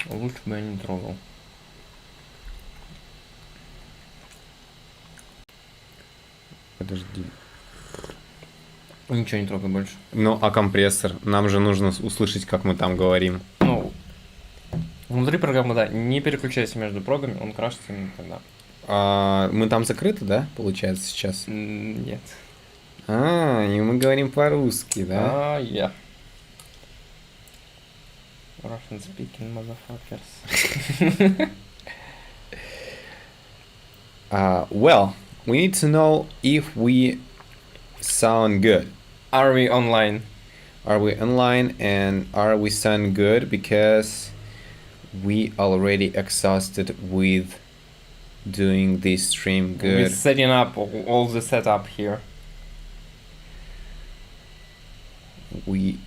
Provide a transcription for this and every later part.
Лучше бы я не трогал. Подожди. Ничего не трогай больше. Ну, а компрессор? Нам же нужно услышать, как мы там говорим. Ну, внутри программы, да, не переключайся между прогами, он крашится именно тогда. Мы там закрыты, да, получается, сейчас? Нет. И мы говорим по-русски, да? Yeah. Russian speaking motherfuckers. Well, we need to know if we sound good. Are we online? Are we online and are we sound good? Because we already exhausted with doing this stream good. We're setting up all the setup here. We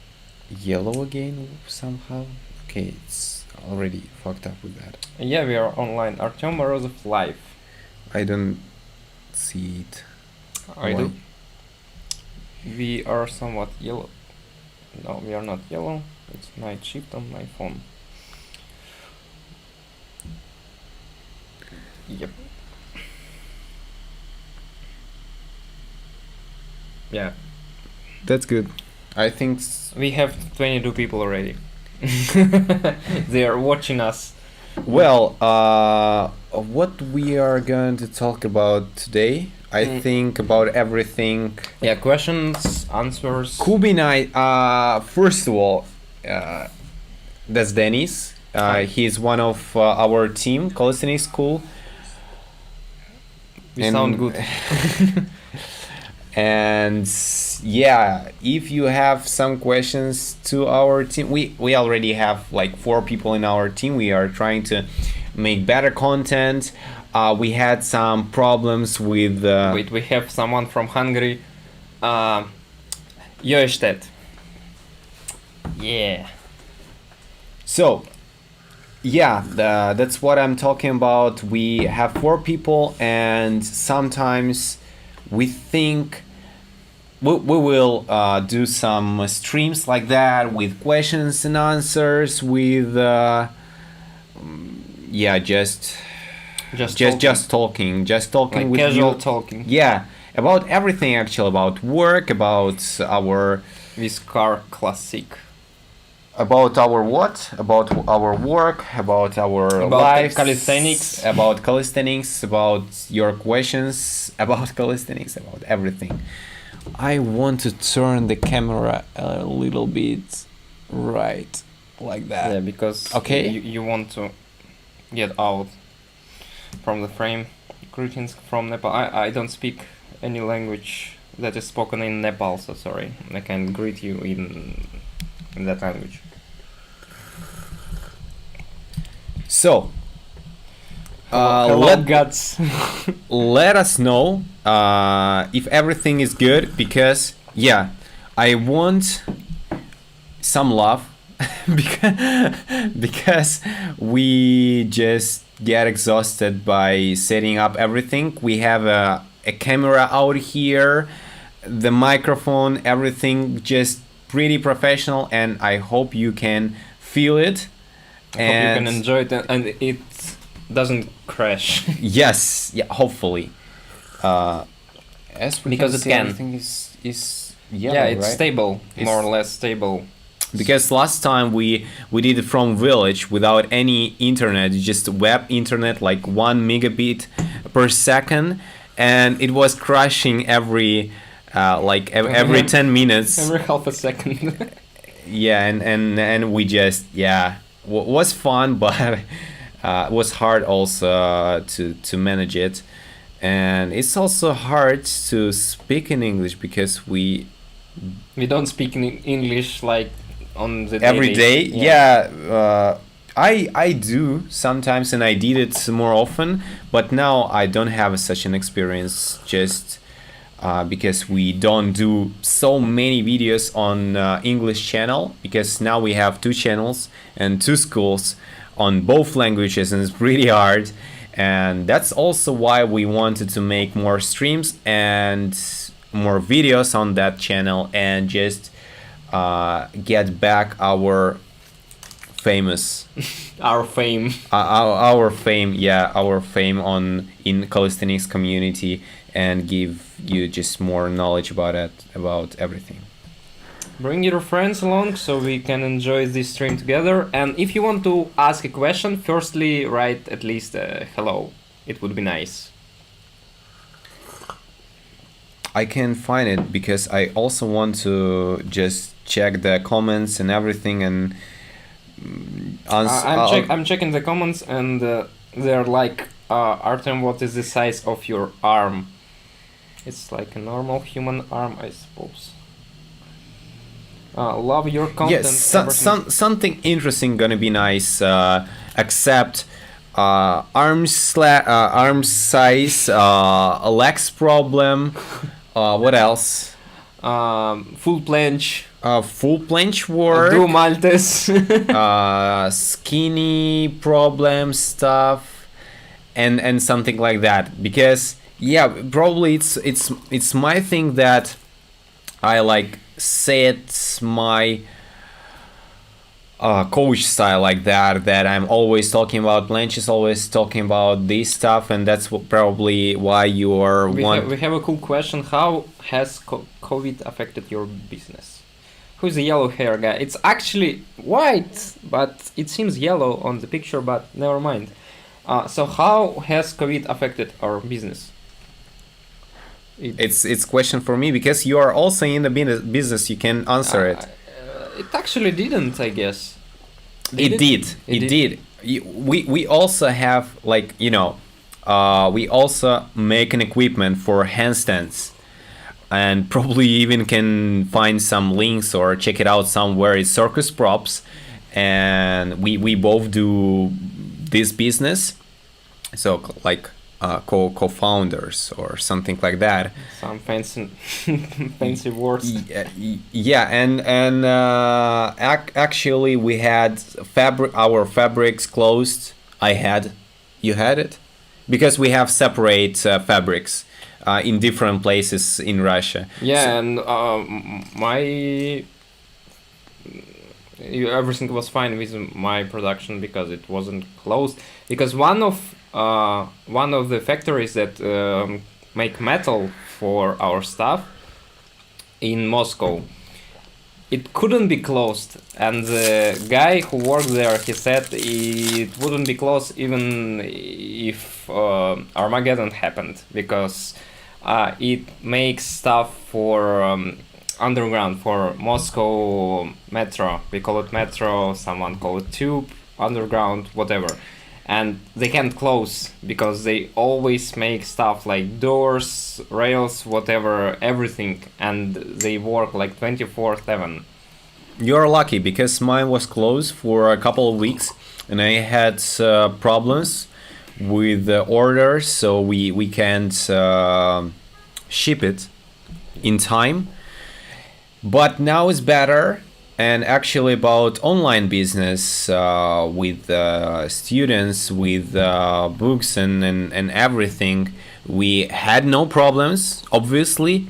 yellow again somehow. Okay, it's already fucked up with that. Yeah, we are online. Artyom Morozov live. I don't see it. I Why? do. We are somewhat yellow. No, we are not yellow. It's night shift on my phone. Yep. Yeah. That's good. I think We have 22 people already. They are watching us. well, what we are going to talk about today, I think about everything. Yeah, questions, answers. Kubinite, first of all, that's Dennis. He's one of our team, Calisthenics School. We sound good. And yeah, if you have some questions to our team, we already have like 4 people in our team. We are trying to make better content. We had some problems with Wait, we have someone from Hungary. Jöjsted. Yeah. So yeah, that's what I'm talking about. We have 4 people and sometimes we think we will do some streams like that with questions and answers with yeah, just talking Like with casual you. talking. Yeah, about everything actually, about work, about our With car classic. about our what? About our work, about our About lives, calisthenics. about calisthenics, about your questions, about calisthenics, about everything. I want to turn the camera a little bit right, like that. Yeah, because Okay. you want to get out from the frame. Greetings from Nepal. I don't speak any language that is spoken in Nepal, so sorry. I can greet you in that language. So, Hello, gods. let us know if everything is good, because yeah, I want some love because we just get exhausted by setting up everything. We have a camera out here, the microphone, everything just pretty professional, and I hope you can feel it. I hope you can enjoy it and it doesn't crash. Yes, yeah, hopefully. As we Because can it see, can. everything is yellow, Yeah, it's right? stable, It's- more or less stable. Because last time we did it from village without any internet, just web internet, like 1 megabit per second, and it was crashing every every 10 minutes. Every half a second. Yeah, and we just was fun, but it was hard also to manage it, and it's also hard to speak in English because we don't speak in English like on the every day. daily. Yeah, I do sometimes, and I did it more often, but now I don't have such an experience, just because we don't do so many videos on English channel, because now we have 2 channels and 2 schools on both languages, and it's pretty hard. And that's also why we wanted to make more streams and more videos on that channel, and just get back our famous. Our fame. Our fame, yeah, our fame in calisthenics community, and give you just more knowledge about it, about everything. Bring your friends along so we can enjoy this stream together. And if you want to ask a question, firstly write at least hello. It would be nice. I can find it because I also want to just check the comments and everything and I'm checking the comments, and they're like, Artem, what is the size of your arm? It's like a normal human arm, I suppose. Love your content. Yes, something interesting gonna be nice. Except arm size, legs problem. What else? Full planche. Full planche work. Do maltes. Skinny problem stuff, and something like that. Because yeah, probably it's my thing that I like set my coach style like that I'm always talking about planches, always talking about this stuff, and that's probably why you are we have a cool question. How has COVID affected your business? Who's the yellow hair guy? It's actually white, but it seems yellow on the picture, but never mind. So how has COVID affected our business? It's question for me because you are also in the business. You can answer it. It actually didn't, I guess. It did. We also have, like, we also make an equipment for handstands, and probably even can find some links or check it out somewhere. It's Circus Props, and we both do this business, so like co-founders or something like that. Some fancy fancy words. Yeah, and actually we had our fabrics closed. You had it, because we have separate fabrics in different places in Russia. Yeah, so, and everything was fine with my production because it wasn't closed. Because one of the factories that make metal for our stuff in Moscow, it couldn't be closed, and the guy who worked there, he said it wouldn't be closed even if Armageddon happened, because it makes stuff for underground, for Moscow metro. We call it metro, someone call it tube, underground, whatever. And they can't close because they always make stuff like doors, rails, whatever, everything, and they work like 24/7. You're lucky, because mine was closed for a couple of weeks, and I had problems with the orders, so we can't ship it in time. But now it's better. And actually about online business with students, with books and everything, we had no problems, obviously,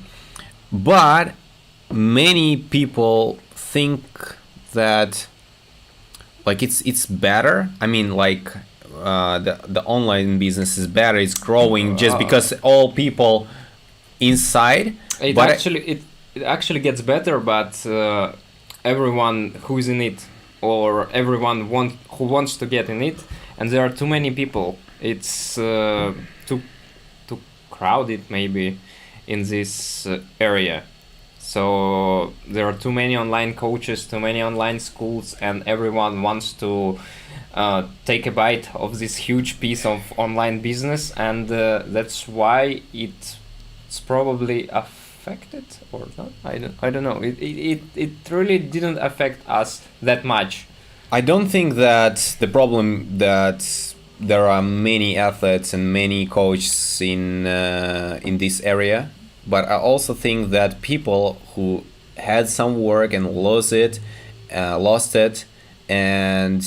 but many people think that like it's better. I mean, like the online business is better, it's growing just because all people inside. It actually gets better, but everyone who's in it, or everyone who wants to get in it, and there are too many people. It's too crowded maybe in this area. So there are too many online coaches, too many online schools, and everyone wants to take a bite of this huge piece of online business, and that's why it's probably affected or not. I don't know. It really didn't affect us that much. I don't think that the problem that there are many athletes and many coaches in this area, but I also think that people who had some work and lost it, and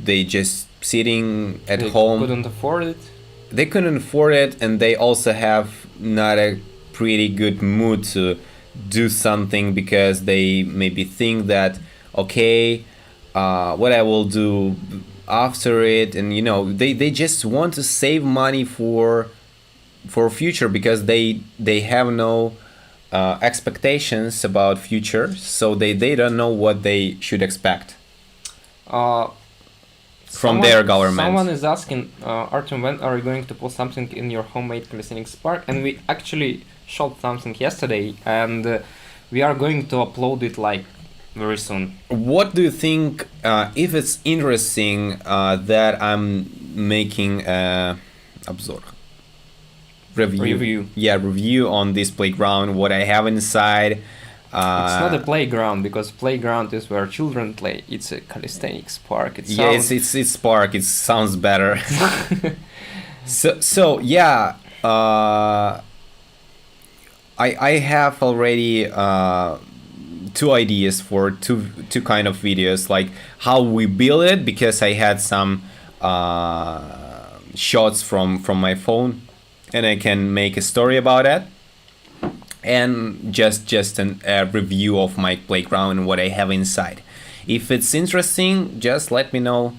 they just sitting at home. They couldn't afford it. They couldn't afford it, and they also have not a pretty good mood to do something, because they maybe think that, okay, what I will do after it, and you know, they just want to save money for future, because they have no expectations about future, so they don't know what they should expect from their government. Someone is asking, Artem, when are you going to post something in your homemade calisthenics park? And we actually shot something yesterday, and we are going to upload it like very soon. What do you think, if it's interesting, that I'm making a обзор? Review. Yeah, review on this playground, what I have inside. It's not a playground, because playground is where children play. It's a calisthenics park. It's park. It sounds better. so yeah, I have already two ideas for two kind of videos, like how we build it, because I had some shots from my phone, and I can make a story about it, and just a review of my playground and what I have inside. If it's interesting, just let me know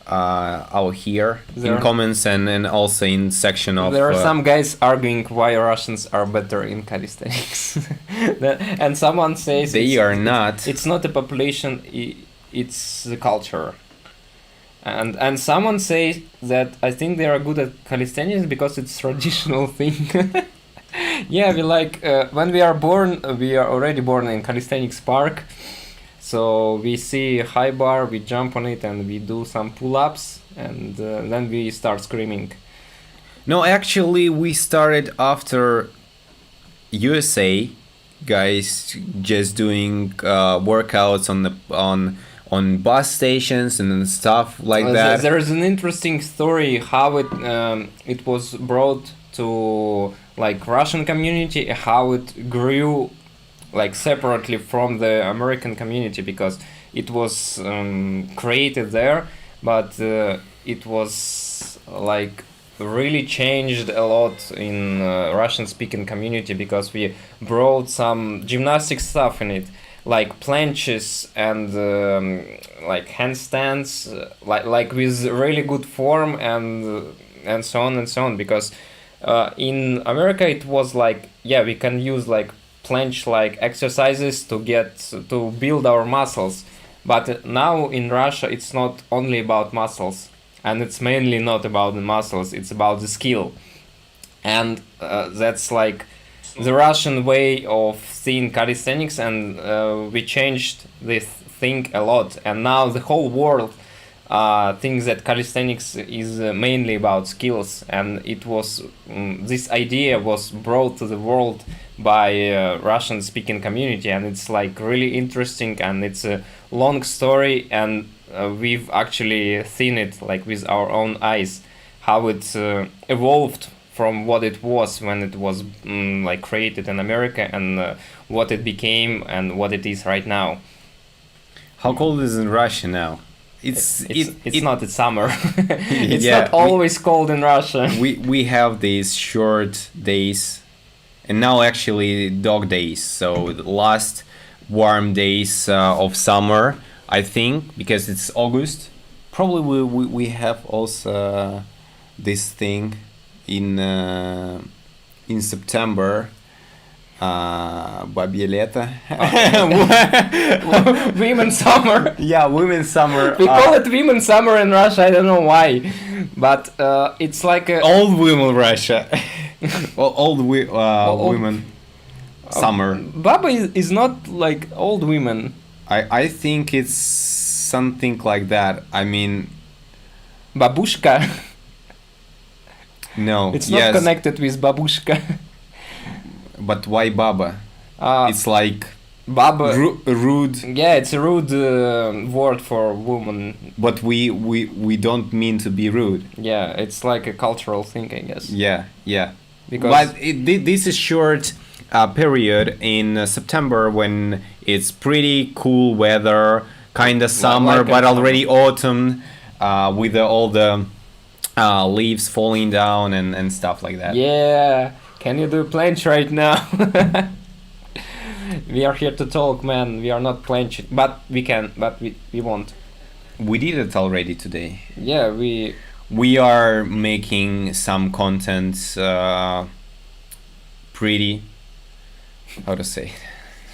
out here in comments, and also in section of... There are some guys arguing why Russians are better in calisthenics. And someone says... They are not. It's not a population, it's the culture. And someone says that I think they are good at calisthenics because it's traditional thing. Yeah, we like when we are born, we are already born in calisthenics park. So we see a high bar, we jump on it, and we do some pull-ups, and then we start screaming. No, actually, we started after USA guys just doing workouts on bus stations and stuff like that. There is an interesting story how it was brought to like Russian community, how it grew like separately from the American community, because it was created there, but it was like really changed a lot in Russian speaking community, because we brought some gymnastic stuff in it, like planches and like handstands, like with really good form, and so on, because in America it was like, yeah, we can use like planche like exercises to build our muscles, but now in Russia it's not only about muscles, and it's mainly not about the muscles, it's about the skill, and that's like the Russian way of seeing calisthenics, and we changed this thing a lot, and now the whole world thinks that calisthenics is mainly about skills, and it was this idea was brought to the world by Russian speaking community, and it's like really interesting, and it's a long story, and we've actually seen it like with our own eyes, how it evolved from what it was when it was like created in America, and what it became and what it is right now. How cold is it in Russia now? It's not, it's summer. It's not always cold in Russia. We have these short days, and now actually dog days, so the last warm days of summer, I think, because it's August. Probably we have also this thing in September. Бабье лето. Women's summer. Yeah, women's summer. We call it women's summer in Russia, I don't know why, but it's like a... Old women Russia. Old women summer. Baba is not like old women. I think it's something like that. I mean... Babushka. No. It's not connected with babushka. But why baba? It's like baba. Rude. Yeah, it's a rude word for woman. But we don't mean to be rude. Yeah, it's like a cultural thing, I guess. Yeah. Because but this is short period in September when it's pretty cool weather, kind of summer, like but already autumn, with all the leaves falling down and stuff like that. Yeah. Can you do planche right now? We are here to talk, man. We are not planche, but we can, but we won't. We did it already today. Yeah, We are making some content pretty, how to say,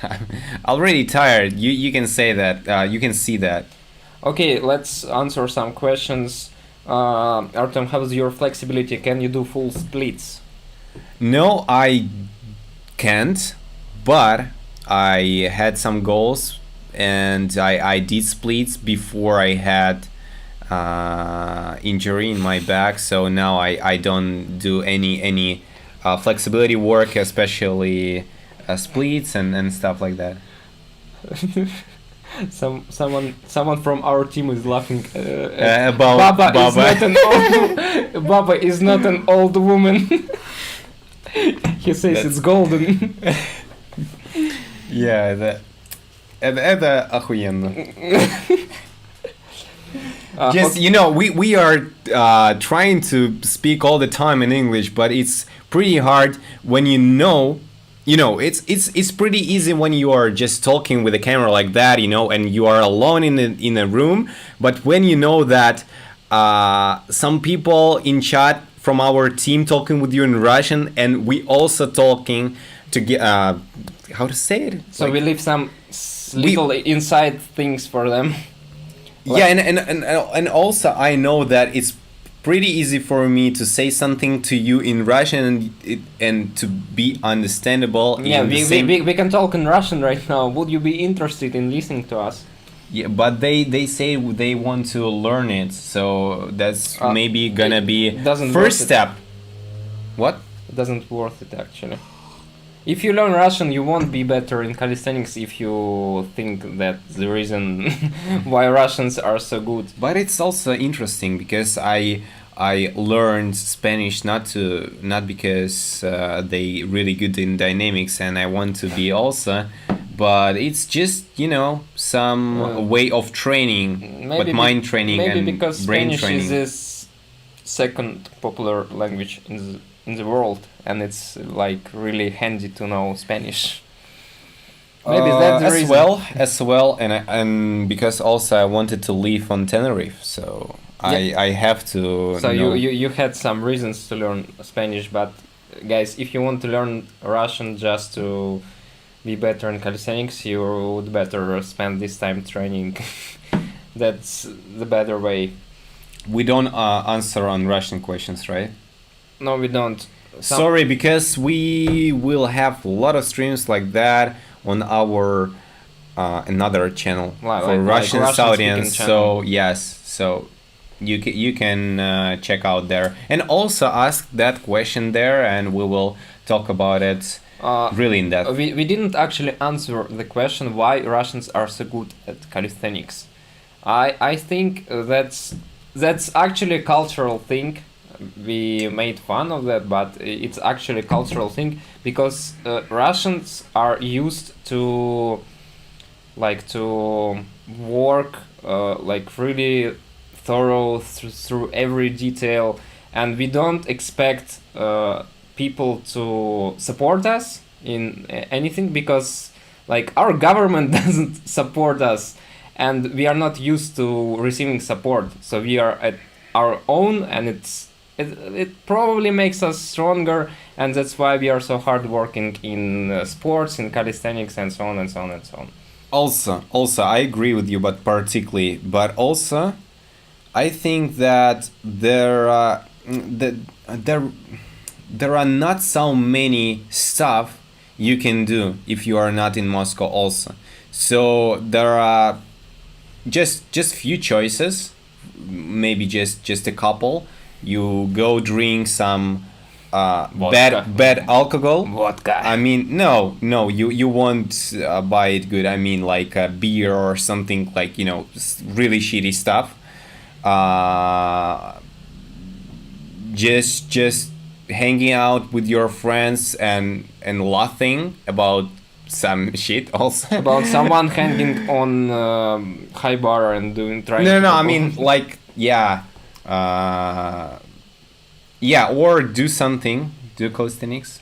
I'm already tired. You can say that, you can see that. Okay, let's answer some questions. Artem, how's your flexibility? Can you do full splits? No, I can't, but I had some goals and I did splits before I had injury in my back, so now I don't do any flexibility work, especially splits and stuff like that. Someone from our team is laughing About Baba is not an old Baba is not an old woman. He says it's golden. Yeah, это охуенно. Just okay. you know, we are trying to speak all the time in English, but it's pretty hard when you know, it's pretty easy when you are just talking with a camera like that, and you are alone in a room. But when you know that some people in chat from our team talking with you in Russian, and we also talking to get how to say it. So like, we leave some little inside things for them. Yeah, and also I know that it's pretty easy for me to say something to you in Russian and to be understandable. Yeah, we can talk in Russian right now. Would you be interested in listening to us? Yeah, but they say they want to learn it, so that's maybe gonna be first step. What? It doesn't worth it actually. If you learn Russian, you won't be better in calisthenics if you think that the reason why Russians are so good. But it's also interesting because I learned Spanish not because they really good in dynamics and I want to be also, but it's just some way of training, but mind training and because brain Spanish training. Is this second popular language in the world, and it's like really handy to know Spanish. Maybe that's the reason. As well, and because also I wanted to live on Tenerife, so yeah. I have to. So you had some reasons to learn Spanish, but guys, if you want to learn Russian just to be better in calisthenics, you would better spend this time training. That's the better way. We don't answer on Russian questions, right? No, we don't. Sorry, because we will have a lot of streams like that on our another channel for Russian audience. So yes, so you can check out there and also ask that question there, and we will talk about it really in depth. We didn't actually answer the question why Russians are so good at calisthenics. I think that's actually a cultural thing. We made fun of that, but it's actually a cultural thing because Russians are used to work really thorough through every detail, and we don't expect people to support us in anything because our government doesn't support us, and we are not used to receiving support, so we are at our own, and it probably makes us stronger, and that's why we are so hardworking in sports, in calisthenics, and so on and so on and so on. Also, I agree with you, but also, I think that there are not so many stuff you can do if you are not in Moscow. Also, so there are just few choices, maybe just a couple. You go drink some bad alcohol. Vodka. I mean, no, you won't buy it good. I mean, like a beer or something really shitty stuff. Just hanging out with your friends and laughing about some shit also. About someone hanging on high bar and trying. No, I mean or do calisthenics.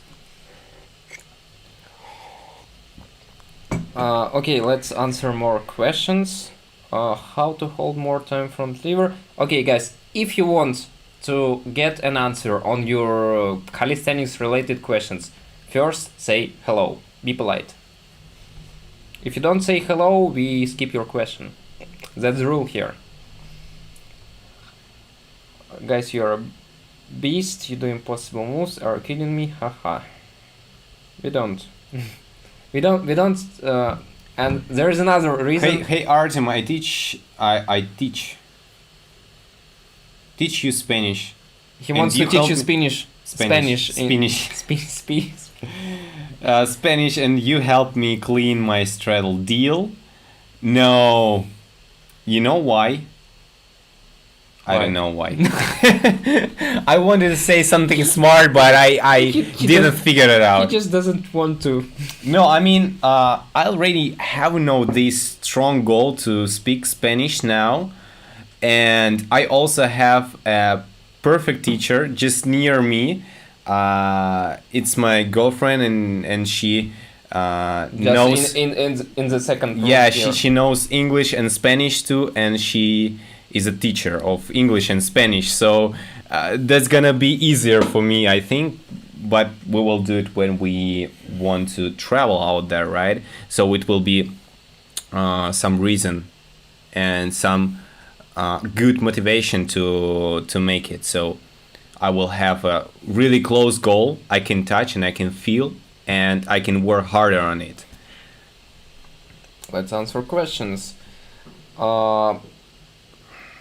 Okay, let's answer more questions. How to hold more time front lever. Okay, guys, if you want to get an answer on your calisthenics related questions, first say hello. Be polite. If you don't say hello, we skip your question. That's the rule here. Guys, you're a beast. You do impossible moves. Are you kidding me? Haha. We don't. we don't. And there is another reason. Hey Artem, I teach you Spanish. He wants to teach you Spanish. Spanish. Spanish, and you help me clean my straddle. Deal? No. You know why? I don't know why. I wanted to say something smart, but I didn't figure it out. He just doesn't want to. No, I mean, I already have this strong goal to speak Spanish now, and I also have a perfect teacher just near me. It's my girlfriend, and she knows in the second room. Yeah, she knows English and Spanish too, and she is a teacher of English and Spanish, so that's gonna be easier for me, I think, but we will do it when we want to travel out there, right? So it will be some reason and some good motivation to make it. So I will have a really close goal I can touch and I can feel, and I can work harder on it. Let's answer questions.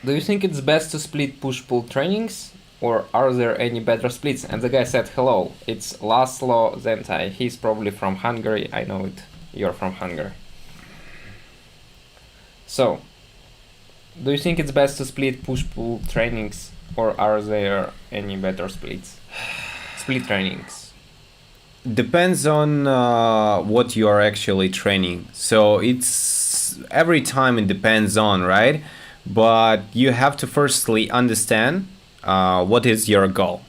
Do you think it's best to split push-pull trainings, or are there any better splits? And the guy said hello, it's Laszlo Zentai. He's probably from Hungary. I know it. You're from Hungary. So, do you think it's best to split push-pull trainings, or are there any better splits? Split trainings. Depends on what you are actually training. So it's every time it depends on, right? But you have to firstly understand what is your goal.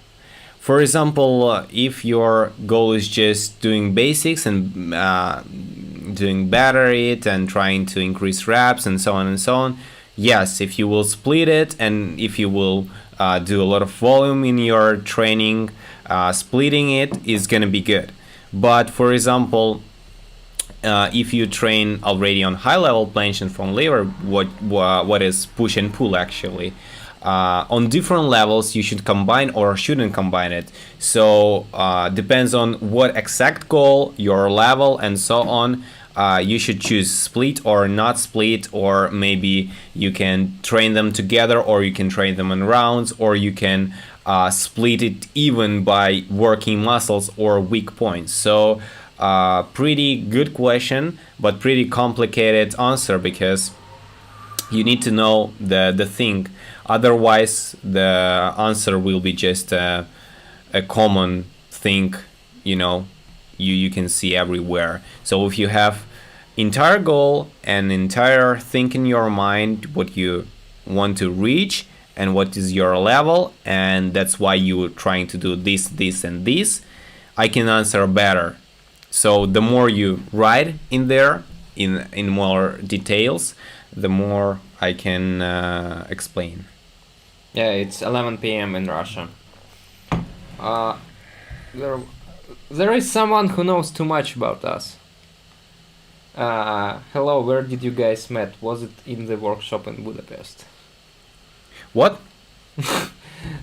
For example, if your goal is just doing basics and doing better it and trying to increase reps and so on, yes, if you will split it and if you will do a lot of volume in your training, splitting it is gonna be good. But for example, if you train already on high level planche and front lever, what is push and pull actually, on different levels you should combine or shouldn't combine it. So depends on what exact goal, your level and so on. You should choose split or not split, or maybe you can train them together, or you can train them in rounds, or you can split it even by working muscles or weak points. So pretty good question, but pretty complicated answer, because you need to know the thing. Otherwise the answer will be just a common thing, you can see everywhere. So if you have entire goal and entire thing in your mind, what you want to reach and what is your level, and that's why you're trying to do this and this, I can answer better. So the more you write in there in more details, the more I can explain. Yeah, it's 11 p.m. in Russia. There is someone who knows too much about us. Hello, where did you guys met? Was it in the workshop in Budapest? What?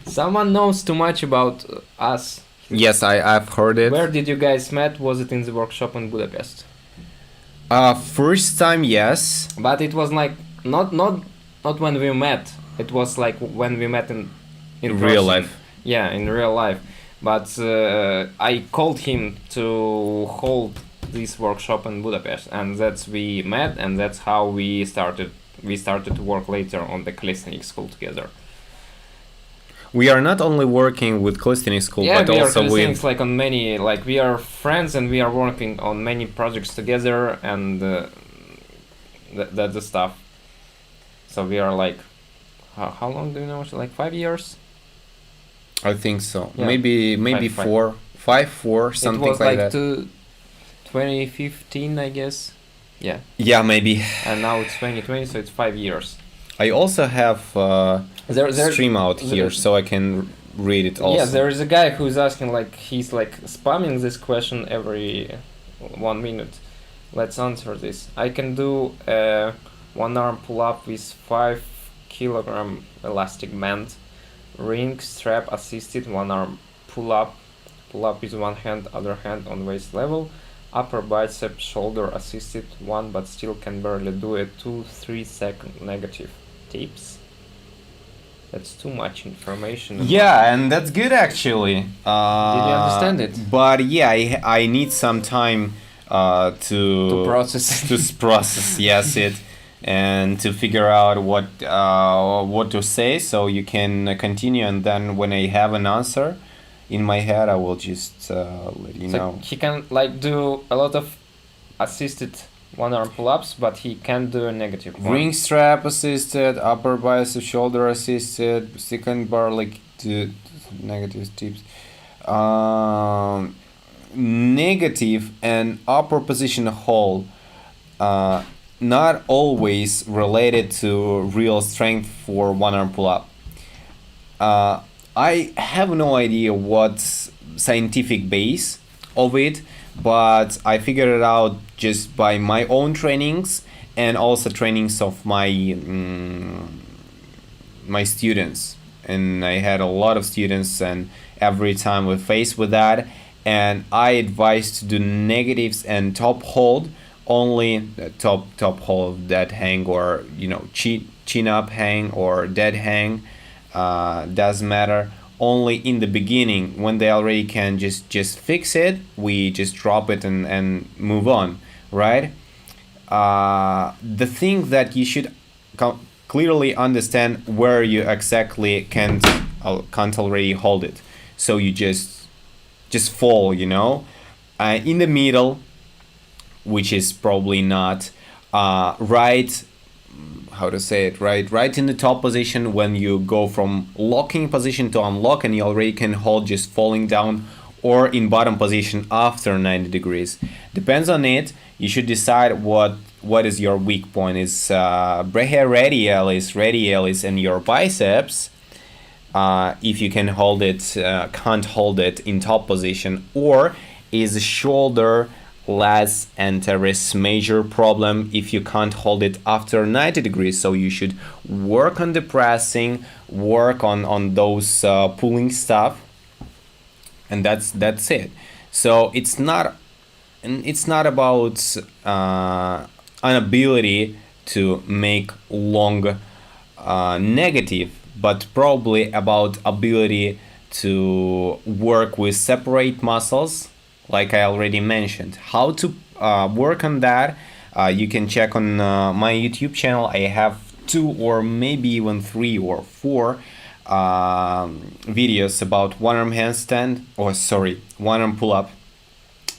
Someone knows too much about us. Yes, I've heard it. Where did you guys met? Was it in the workshop in Budapest? First time, yes. But it was like not when we met. It was like when we met in real life. Yeah, in real life. But I called him to hold this workshop in Budapest, and that's we met, and that's how we started. We started to work later on the calisthenics school together. We are not only working with calisthenics school, yeah, but also with like on many, like we are friends and we are working on many projects together, and that's the stuff. So we are like, how long do you know? Like 5 years? I think so. Yeah. Maybe four, something like that. It was like 2015, I guess. Yeah. Yeah, maybe. And now it's 2020, so it's 5 years. I also have stream out here, there- so I can read it also. Yeah, there is a guy who's asking, like, he's like spamming this question every 1 minute. Let's answer this. I can do a 1-arm pull-up with 5 kg elastic band, ring strap assisted 1-arm pull-up with one hand, other hand on waist level, upper bicep shoulder assisted one, but still can barely do it. 2-3 second negative tips. That's too much information. Yeah, and that's good actually. Did you understand it? But yeah, I need some time to process. to process, yes, it, and to figure out what to say. So you can continue, and then when I have an answer in my head, I will just let you know. He can like do a lot of assisted 1-arm pull-ups, but he can't do a negative one. Ring strap assisted, upper bicep shoulder assisted, second bar like negative tips. Negative and upper position hold, not always related to real strength for 1-arm pull-up. I have no idea what's scientific base of it, but I figured it out just by my own trainings and also trainings of my my students. And I had a lot of students, and every time we're faced with that, and I advise to do negatives and top hold only, top hold, dead hang, or chin up hang or dead hang, doesn't matter. Only in the beginning, when they already can just fix it, we just drop it and move on, right? The thing that you should clearly understand where you exactly can't already hold it, so you just fall, in the middle, which is probably not right. How to say it, right in the top position, when you go from locking position to unlock, and you already can hold just falling down, or in bottom position after 90 degrees. Depends on it. You should decide what is your weak point. Is brachia radialis and your biceps, if you can hold it, can't hold it in top position, or is shoulder, lats and teres major problem if you can't hold it after 90 degrees. So you should work on the pressing, work on those pulling stuff, and that's it. So it's not about an ability to make long negative, but probably about ability to work with separate muscles, like I already mentioned. How to work on that, you can check on my YouTube channel. I have 2 or maybe even 3 or 4 videos about 1-arm handstand, 1-arm pull-up.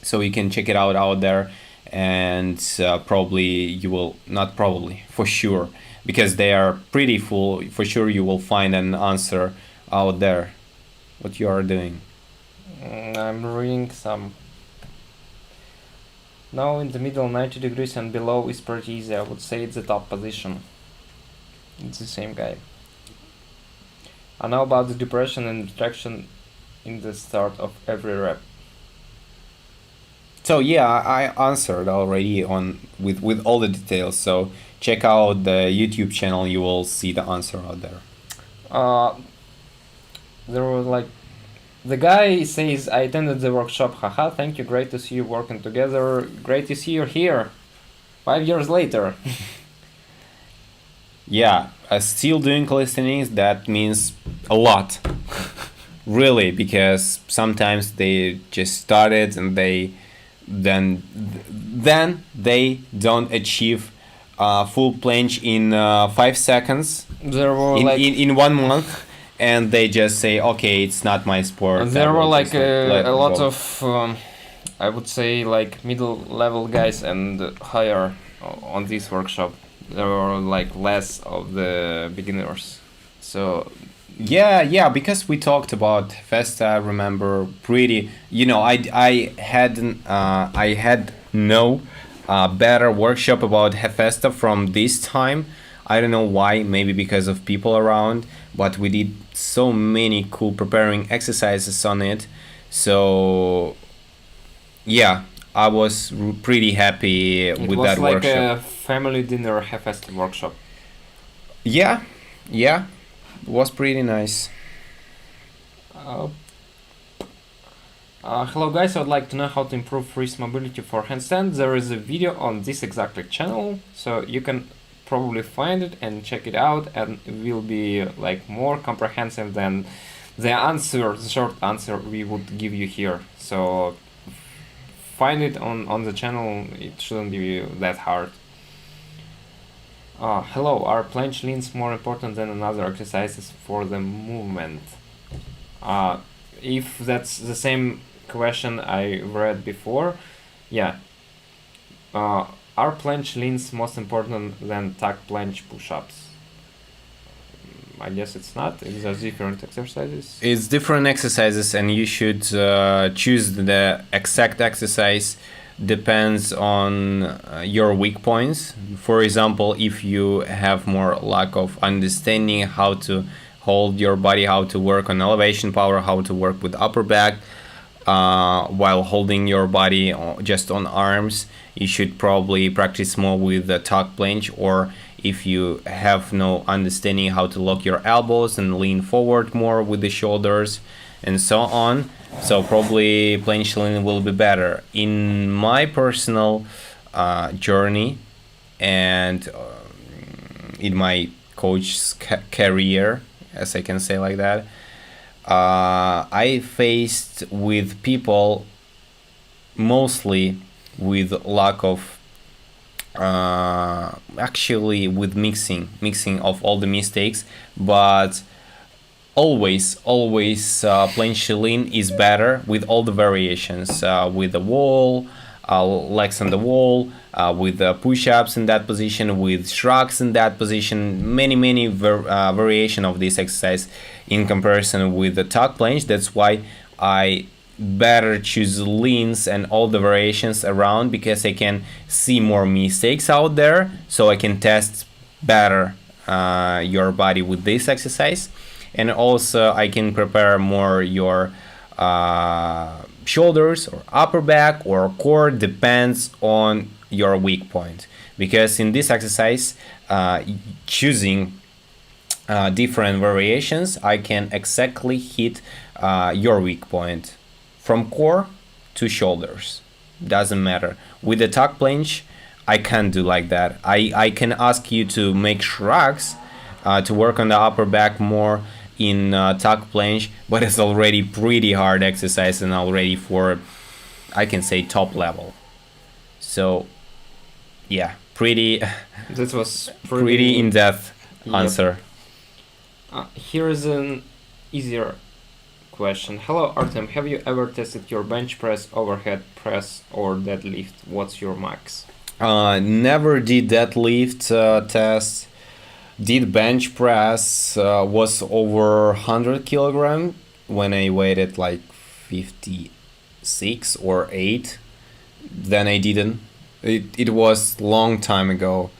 So you can check it out there, and probably you will, not probably, for sure, because they are pretty full, for sure you will find an answer out there. What you are doing? I'm reading some. Now in the middle, 90 degrees and below is pretty easy. I would say it's the top position. It's the same guy. I know about the depression and retraction in the start of every rep. So yeah, I answered already on with all the details. So check out the YouTube channel. You will see the answer out there. There was like, the guy says, I attended the workshop, haha, thank you, great to see you working together, great to see you here, 5 years later. Yeah, still doing calisthenics, that means a lot. Really, because sometimes they just started and then they don't achieve full planche in 5 seconds There were in 1 month. And they just say, okay, it's not my sport. There were like a lot of, I would say, like middle level guys and higher on this workshop. There were like less of the beginners. So yeah, because we talked about Festa. I remember pretty. I had no a better workshop about Hefesta from this time. I don't know why, maybe because of people around, but we did so many cool preparing exercises on it. So yeah, I was pretty happy with that like workshop. a family dinner Hefest workshop. Yeah, it was pretty nice. Hello guys, I would like to know how to improve wrist mobility for handstand. There is a video on this exactly channel, so you can probably find it and check it out, and it will be like more comprehensive than the short answer we would give you here. So find it on the channel, it shouldn't be that hard. Hello, are planche leans more important than another exercises for the movement? If that's the same question I read before, yeah. Are planche leans most important than tuck planche push-ups? I guess it's not. It's just different exercises. It's different exercises, and you should choose the exact exercise. Depends on your weak points. For example, if you have more lack of understanding how to hold your body, how to work on elevation power, how to work with upper back while holding your body just on arms, you should probably practice more with the tuck planche. Or if you have no understanding how to lock your elbows and lean forward more with the shoulders and so on, so probably planche lean will be better. In my personal journey and in my coach's career, as I can say like that, I faced with people mostly with lack of actually with mixing of all the mistakes, but always planche lean is better with all the variations, with the wall, legs on the wall, with push-ups in that position, with shrugs in that position, many variation of this exercise in comparison with the tuck planche. That's why I better choose leans and all the variations around, because I can see more mistakes out there, so I can test better your body with this exercise. And also I can prepare more your shoulders or upper back or core, depends on your weak point, because in this exercise choosing different variations, I can exactly hit your weak point from core to shoulders, doesn't matter. With the tuck planche I can't do like that. I can ask you to make shrugs to work on the upper back more in tuck planche, but it's already pretty hard exercise and already for, I can say, top level. So yeah, pretty That was pretty in-depth answer. Here is an easier question. Hello Artem, have you ever tested your bench press, overhead press, or deadlift? What's your max? Never did deadlift test. Did bench press, was over 100 kilogram when I weighed like 56 or 8. Then I didn't. It was long time ago.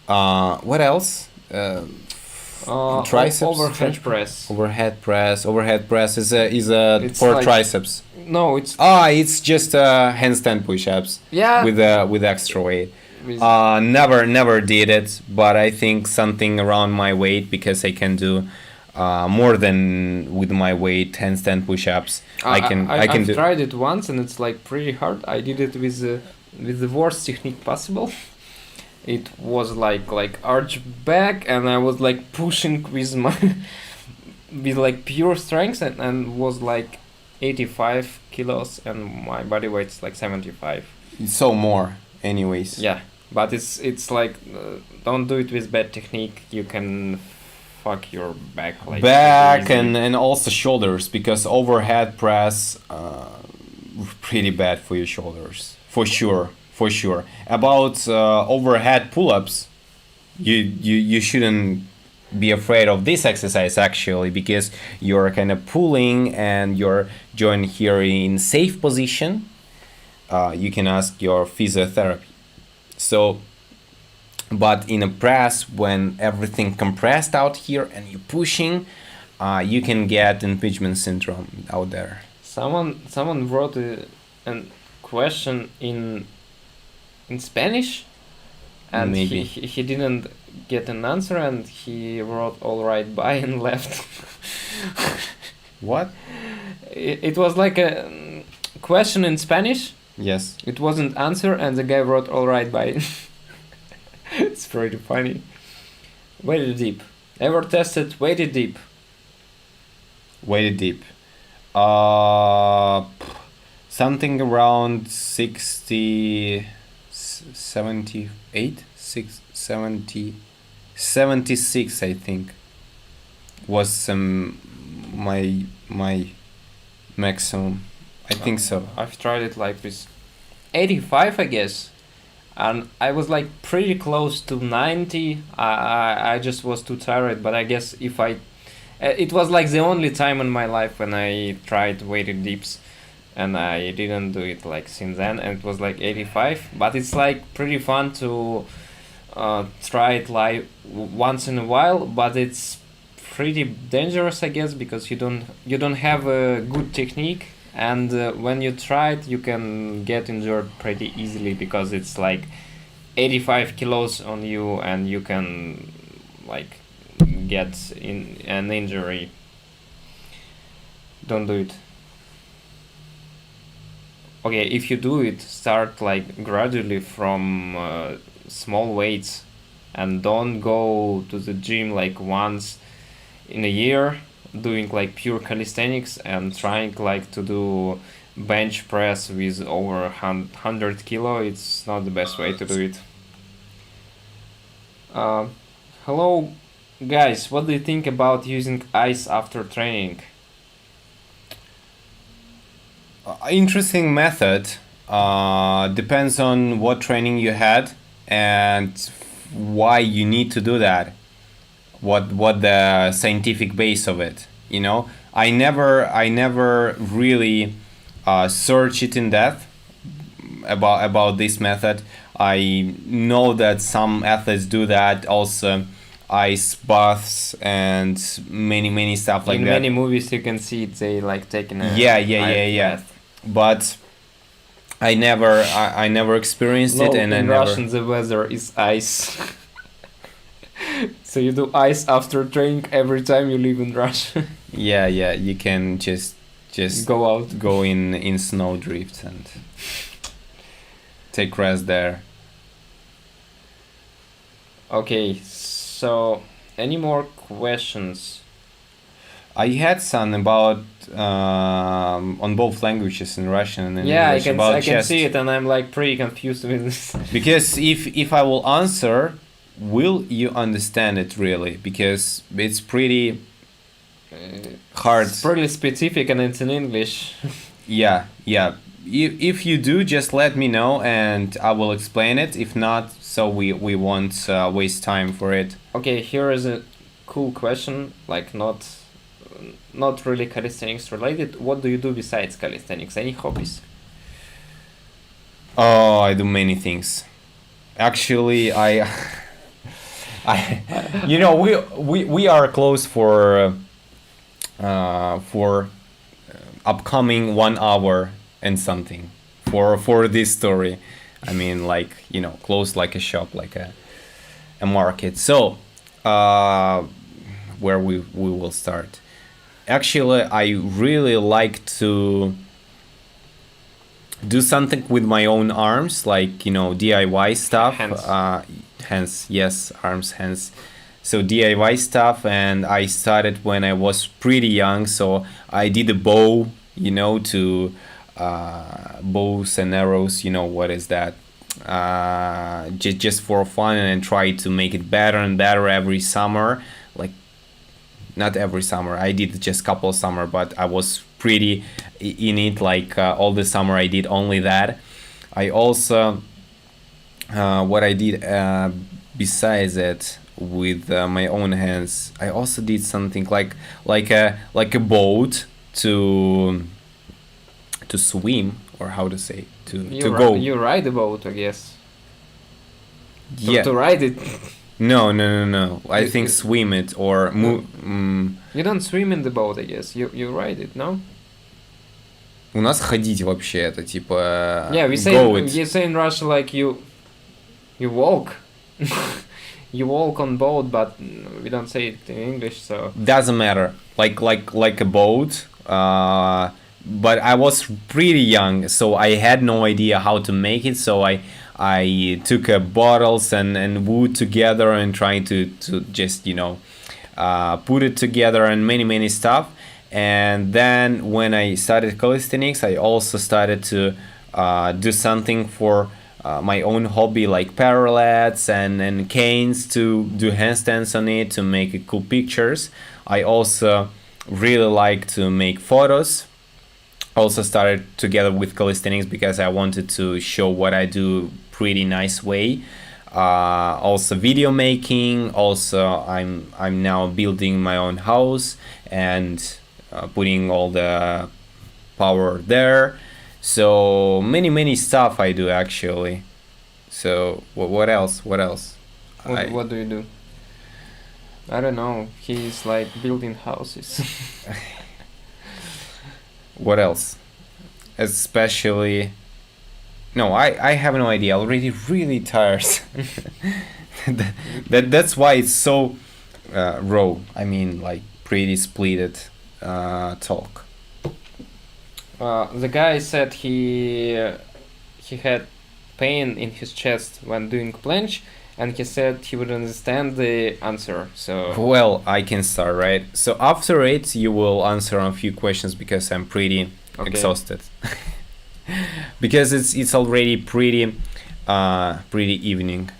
What else? Triceps. Overhead press. Overhead press is a for like, triceps. No, it's it's just handstand push-ups. Yeah. With extra weight. Never did it, but I think something around my weight, because I can do more than with my weight handstand push-ups. I've tried it once and it's like pretty hard. I did it with the worst technique possible. It was like arch back, and I was like pushing with my with like pure strength, and was like 85 kilos, and my body weight's like 75. So more, anyways. Yeah. But it's like don't do it with bad technique. You can fuck your back like and also shoulders, because overhead press pretty bad for your shoulders, for sure. About overhead pull-ups, you shouldn't be afraid of this exercise actually, because you're kind of pulling and your joint here in safe position. You can ask your physiotherapy So, but in a press, when everything compressed out here and you're pushing, you can get impingement syndrome out there. Someone wrote a question in Spanish, and Maybe. he didn't get an answer, and he wrote all right, bye, and left. What? It was like a question in Spanish. Yes. It wasn't answer, and the guy wrote all right, bye. It's pretty funny. Weighted deep. Ever tested weighted deep? Weighted deep. Something around 60, 78, 70, 76, I think, was my maximum. I think so. I've tried it like with 85, I guess, and I was like pretty close to 90. I just was too tired, but I guess if I it was like the only time in my life when I tried weighted dips, and I didn't do it like since then, and it was like 85. But it's like pretty fun to try it like once in a while, but it's pretty dangerous, I guess, because you don't have a good technique, and when you try it, you can get injured pretty easily because it's like 85 kilos on you, and you can like get in an injury. Don't do it. Okay, if you do it, start like gradually from small weights, and don't go to the gym like once in a year doing like pure calisthenics and trying like to do bench press with over 100 kilo. It's not the best way to do it. Hello guys, what do you think about using ice after training? Interesting method. Depends on what training you had and why you need to do that. What the scientific base of it. You know, I never really search it in depth about this method. I know that some athletes do that also, ice baths and many stuff like in that. many movies you can see it, they like taking a Yeah. But I never experienced it, and in I Russian the weather is ice. So you do ice after training every time you live in Russia. Yeah, you can just Go out. go in snow drifts and take rest there. Okay, so any more questions? I had some about on both languages, in Russian and in Yeah, English, about I can chest. see it, and I'm like pretty confused with this. Because if I will answer, will you understand it really? Because it's pretty hard. It's pretty specific, and it's in English. Yeah. If you do, just let me know and I will explain it. If not, so we won't waste time for it. Okay, here is a cool question, like not really calisthenics related. What do you do besides calisthenics? Any hobbies? Oh, I do many things. Actually, you know, we are close for upcoming 1 hour and something for this story. I mean, like, you know, close like a shop, like a market. So where we will start. Actually, I really like to do something with my own arms, like, you know, DIY stuff. Hands, yes, arms, hands. So DIY stuff, and I started when I was pretty young. So I did a bow, you know, to bows and arrows. You know what is that? Just for fun, and try to make it better and better every summer. Like, not every summer. I did just couple summer, but I was pretty in it. Like all the summer, I did only that. I also what I did besides it with my own hands, I also did something like a boat to swim, or how to say, to go. You ride a boat, I guess. To ride it. No. I think swim it or move. You don't swim in the boat, I guess. You ride it, no? У нас ходить вообще это типа. Yeah, we say in Russia like you walk. You walk on boat, but we don't say it in English, so. Doesn't matter. Like a boat. But I was pretty young, so I had no idea how to make it. So I took bottles and wood together and trying to just put it together and many stuff. And then when I started calisthenics, I also started to do something for my own hobby, like parallettes and canes, to do handstands on it to make cool pictures. I also really like to make photos. Also started together with calisthenics because I wanted to show what I do pretty nice way. Also video making. Also I'm now building my own house and putting all the power there. So many stuff I do actually. So what else? What do you do? I don't know. He's like building houses. What else? Especially... No, I have no idea. Already really tired. That's why it's so raw. I mean, like pretty splitted talk. The guy said he had pain in his chest when doing planche, and he said he would understand the answer. So well, I can start, right? So after it, you will answer a few questions because I'm pretty exhausted. Because it's already pretty evening.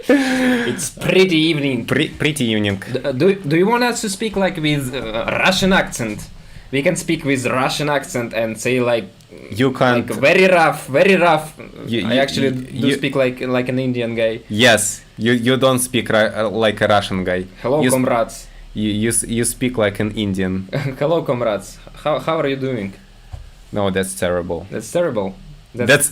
It's pretty evening. Pretty evening. Do you want us to speak like with Russian accent? We can speak with Russian accent and say like you can't like very rough. I actually do speak like an Indian guy. Yes, you don't speak like a Russian guy. Hello, comrades. You speak like an Indian. Hello, comrades. How are you doing? No, that's terrible. That's terrible. That's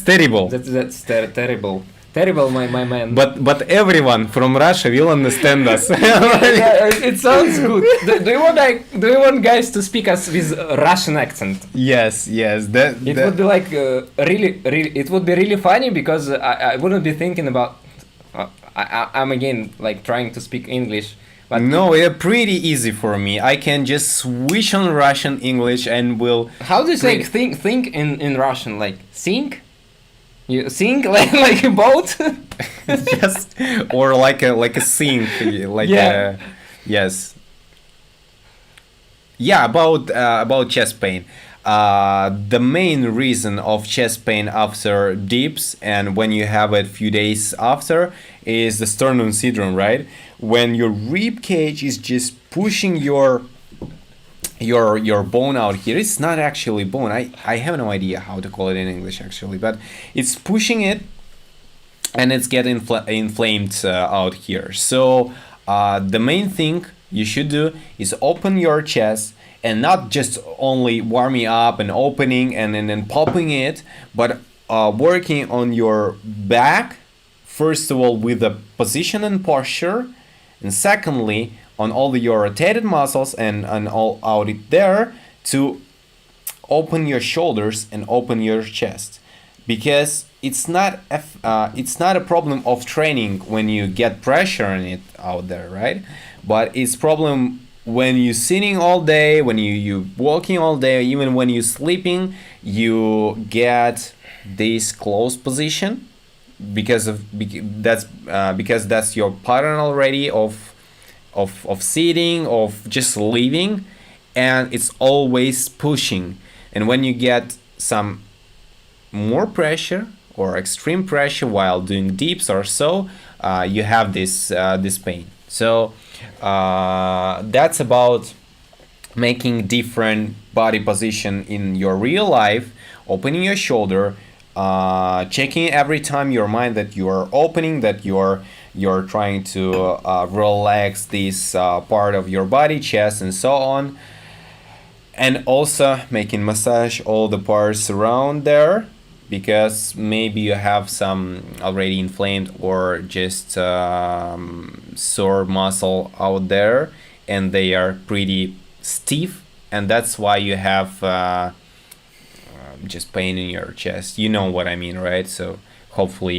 terrible. That's terrible. Terrible, my man. But everyone from Russia will understand us. It sounds good. Do you want guys to speak us with Russian accent? Yes. It would be like really. It would be really funny because I wouldn't be thinking about. I'm again like trying to speak English. But no, it's pretty easy for me. I can just switch on Russian English and will. How do you say think in Russian? Like sing? You sing like a boat? Yes, or like a sink, like yeah. Yes. Yeah, about chest pain. The main reason of chest pain after dips and when you have it few days after is the sternum syndrome, right? When your rib cage is just pushing your bone out here. It's not actually bone. I have no idea how to call it in English actually, but it's pushing it and it's getting inflamed out here. So the main thing you should do is open your chest and not just only warming up and opening and then popping it, but working on your back, first of all with the position and posture, and secondly on all your rotated muscles and all out it there to open your shoulders and open your chest, because it's not a problem of training when you get pressure on it out there, right? But it's problem when you're sitting all day, when you walking all day, even when you're sleeping, you get this closed position because that's your pattern already of sitting, of just living, and it's always pushing. And when you get some more pressure or extreme pressure while doing dips or so, you have this pain. So that's about making different body position in your real life, opening your shoulder, checking every time your mind that you are opening, that you're trying to relax this part of your body, chest and so on, and also making massage all the parts around there, because maybe you have some already inflamed or just sore muscle out there, and they are pretty stiff, and that's why you have just pain in your chest. You know what I mean, right? So hopefully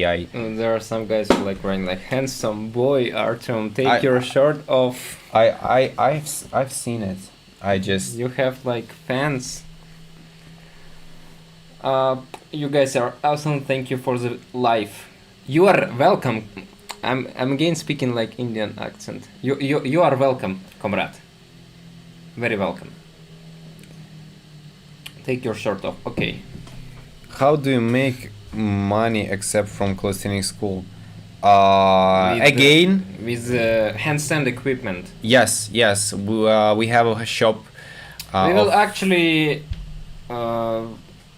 There are some guys who like writing like, handsome boy, Artyom, take your shirt off. I've seen it. I just You have like fans. You guys are awesome. Thank you for the live. You are welcome. I'm again speaking like Indian accent. You are welcome, comrade. Very welcome. Take your shirt off. Okay. How do you make money except from calisthenics school? With Again, with handstand equipment. yes. We have a shop. We will of- actually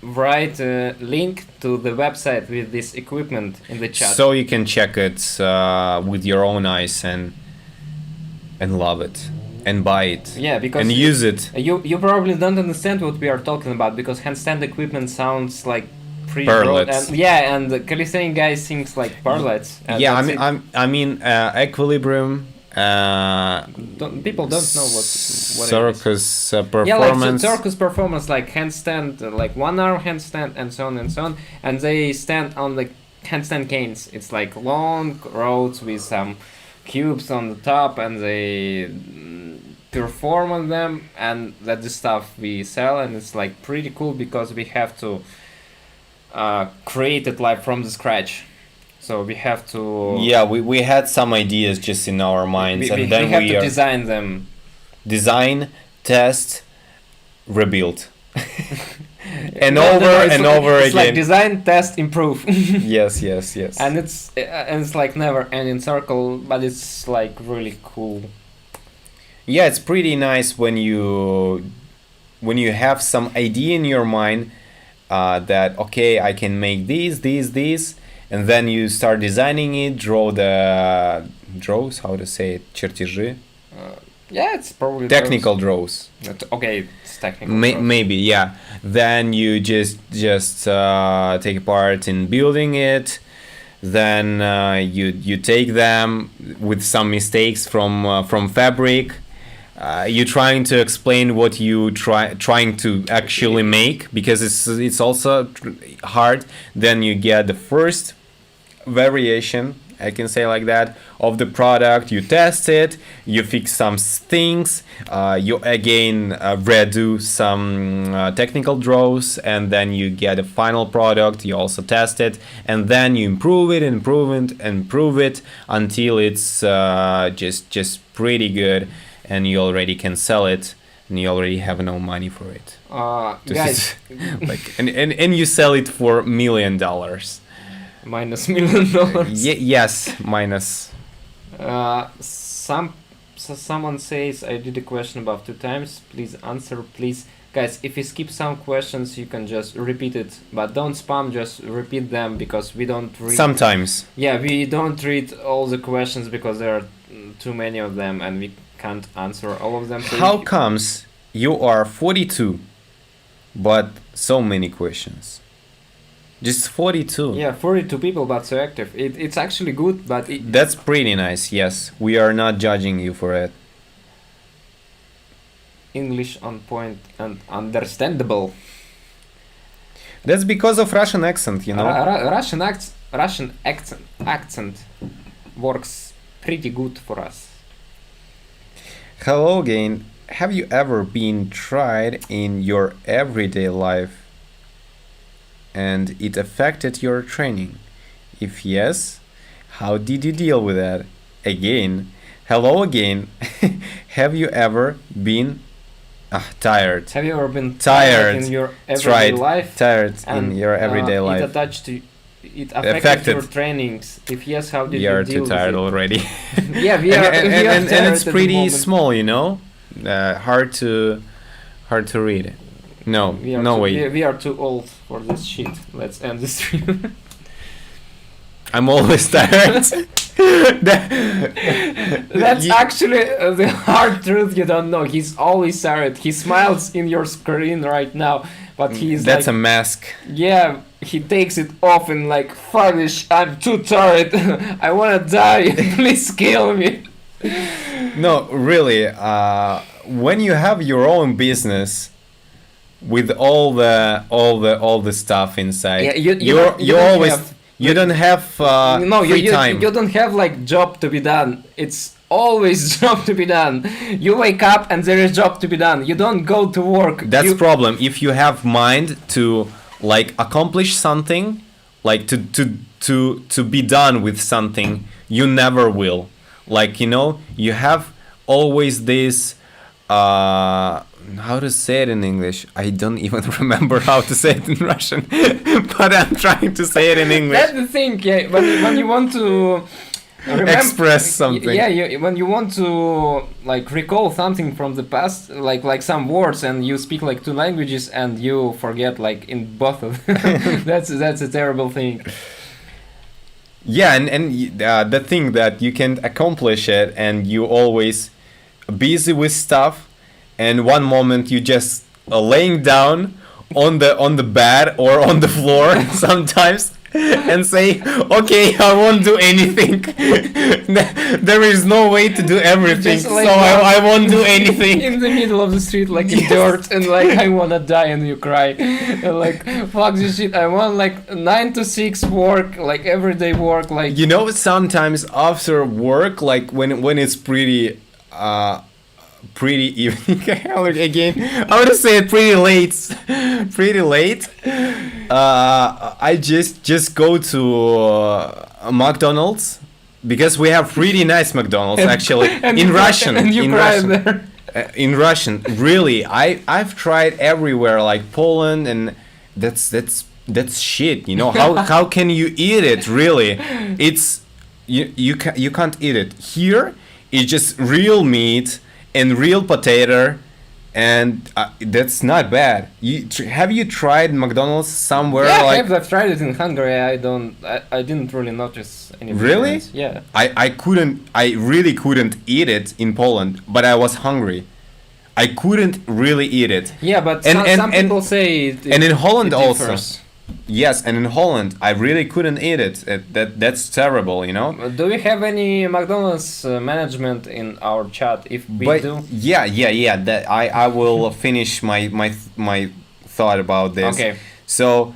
write a link to the website with this equipment in the chat. so you can check it with your own eyes and love it and buy it yeah, because and use it. You probably don't understand what we are talking about because handstand equipment sounds like pretty broad Parallels. and yeah, and the calisthenic guy sings like parallels. And Yeah, that's it. I mean equilibrium, People don't know what circus it is. performance. Yeah, like circus performance, like handstand, like one arm handstand, and so on and so on. And they stand on the handstand canes. It's like long roads with some cubes on the top, and they perform on them, and that's the stuff we sell. And it's like pretty cool because we have to create it like from the scratch. So we have to Yeah, we had some ideas just in our minds, and then we have to are design them. design, test, rebuild, and No, over it's and like- over it's like again. design, test, improve. Yes. and it's like never ending circle, but it's like really cool. Yeah, it's pretty nice when you have some idea in your mind that okay, I can make these, and then you start designing it, draws, how to say it, чертежи, Yeah, it's probably technical draws. Okay, it's technical. Maybe, yeah. Then you just take part in building it. Then you take them with some mistakes from fabric. You're trying to explain what you trying to actually make, because it's also hard. Then you get the first variation, I can say like that, of the product. You test it, you fix some things, you again redo some technical draws, and then you get a final product. You also test it, and then you improve it until it's just pretty good, and you already can sell it, and you already have no money for it. Guys, Like and you sell it for $1 million. minus $1 million. Yes, minus. Someone says I did a question about 2 times. Please answer, please. Guys, if you skip some questions, you can just repeat it, but don't spam. Just repeat them because we don't read. Sometimes. Yeah, we don't read all the questions because there are too many of them, and we can't answer all of them. So How comes you are 42, but so many questions? Just 42. Yeah, 42 people, but so active. It's actually good, but That's pretty nice. Yes, we are not judging you for it. English on point and understandable. That's because of Russian accent, you know. Russian accent works pretty good for us. Hello again. Have you ever been tried in your everyday life and it affected your training? If yes, how did you deal with that? Again, hello again. Have you ever been tired? Have you ever been Tired. in your That's everyday right. life? Tired And, in your everyday life. It affected Affected. your trainings. If yes, how did You are you deal too tired with already. it? Yeah, we are. and tired it's at the pretty moment. small, you know. Hard to read. No, We are no too, way. We are too old for this shit. Let's end the stream. I'm always tired. That's You- actually the hard truth you don't know. He's always tired. He smiles in your screen right now, but he's That's like, a mask. yeah, he takes it off and like, finish, I'm too tired, I wanna die, please kill me. No, really. When you have your own business with all the stuff inside, Yeah, you don't have free time. You don't have like job to be done. It's always job to be done. You wake up and there is job to be done. You don't go to work. That's problem. If you have mind to like accomplish something, like to be done with something, you never will. Like, you know, you have always this how to say it in English? I don't even remember how to say it in Russian, but I'm trying to say it in English. That's the thing, yeah. When you want to express something, yeah, when you want to like recall something from the past, like some words, and you speak like two languages and you forget like in both of them. that's a terrible thing. Yeah, and the thing that you can't accomplish it, and you always busy with stuff, and one moment you just laying down on the bed or on the floor sometimes and say, okay, I won't do anything. There is no way to do everything, so like I won't do anything. In the middle of the street, like in dirt, and like I wanna die, and you cry, and like fuck this shit. I want like 9 to 6 work, like everyday work, like, you know, sometimes after work, like when it's pretty evening again, I would say it pretty late. I just go to McDonald's, because we have pretty nice McDonald's actually in Russian. And you cry there. In Russian, really, I've tried everywhere, like Poland, and that's shit. You know, how can you eat it? Really, it's you can't eat it. Here, it's just real meat and real potato, and that's not bad. Have you tried McDonald's somewhere? Yeah, like, I've tried it in Hungary. I didn't really notice any really? difference. Yeah. I really couldn't eat it in Poland, but I was hungry. I couldn't really eat it. Yeah, but some people say it, and in Holland it also. differs. Yes, and in Holland, I really couldn't eat it. That's terrible, you know. Do we have any McDonald's management in our chat? If we do, yeah. That I will finish my thought about this. Okay. So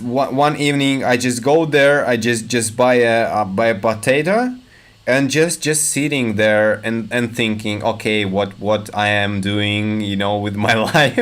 one evening, I just go there. I just buy a potato, and just sitting there and thinking, okay, what I am doing, you know, with my life.